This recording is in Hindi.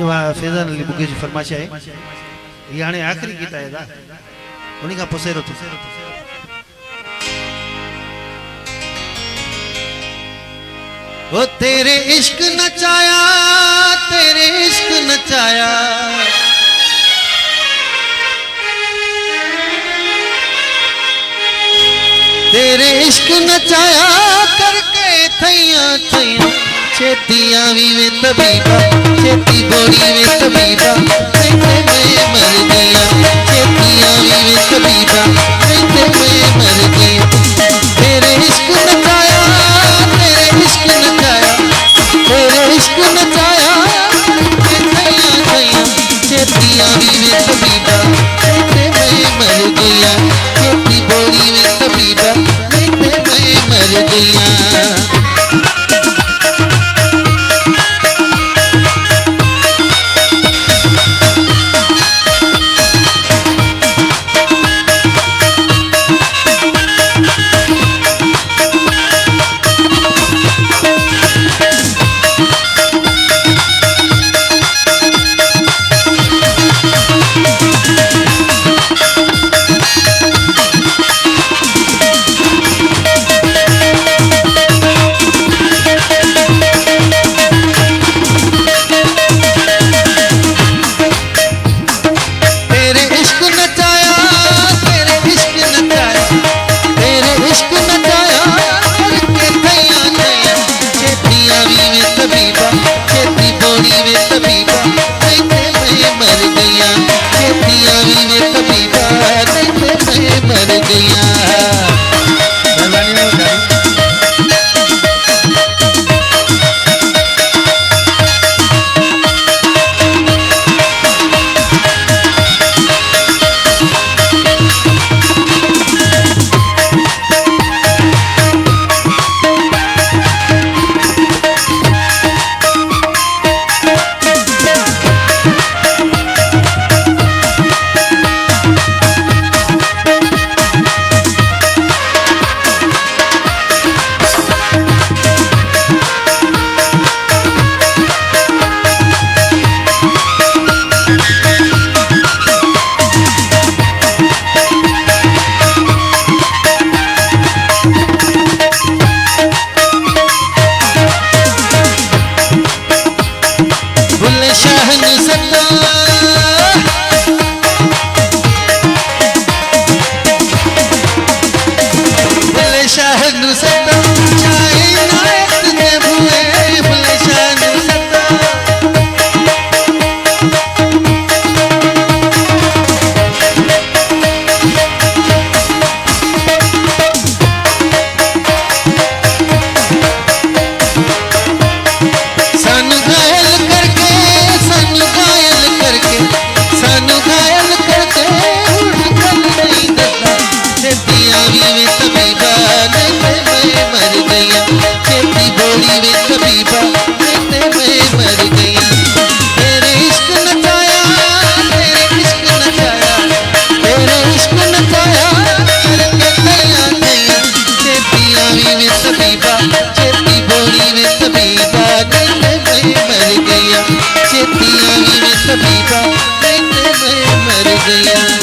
मुझे वहाँ फैजान अली बुगे जी फरमाइश है ये हाणे आखिरी गीत है दा उन्हीं का पुसेरो तो ओ तेरे इश्क नचाया तेरे इश्क नचाया तेरे इश्क नचाया करके थैया थैया छेतिया भी वे तबीबा छेती बोरी वे तबीबा कहते मैं मर गया छेतिया भी वे तबीबा कहते मैं मर गया तेरे इश्क नचाया तेरे इश्क नचाया तेरे इश्क नचाया थैया थैया छेतिया भी वे तबीबा कहते मैं मर गया छेती बोरी वे तबीबा कहते मैं मर गया छेतिया भी वे तबीबा कहते मैं मर गया।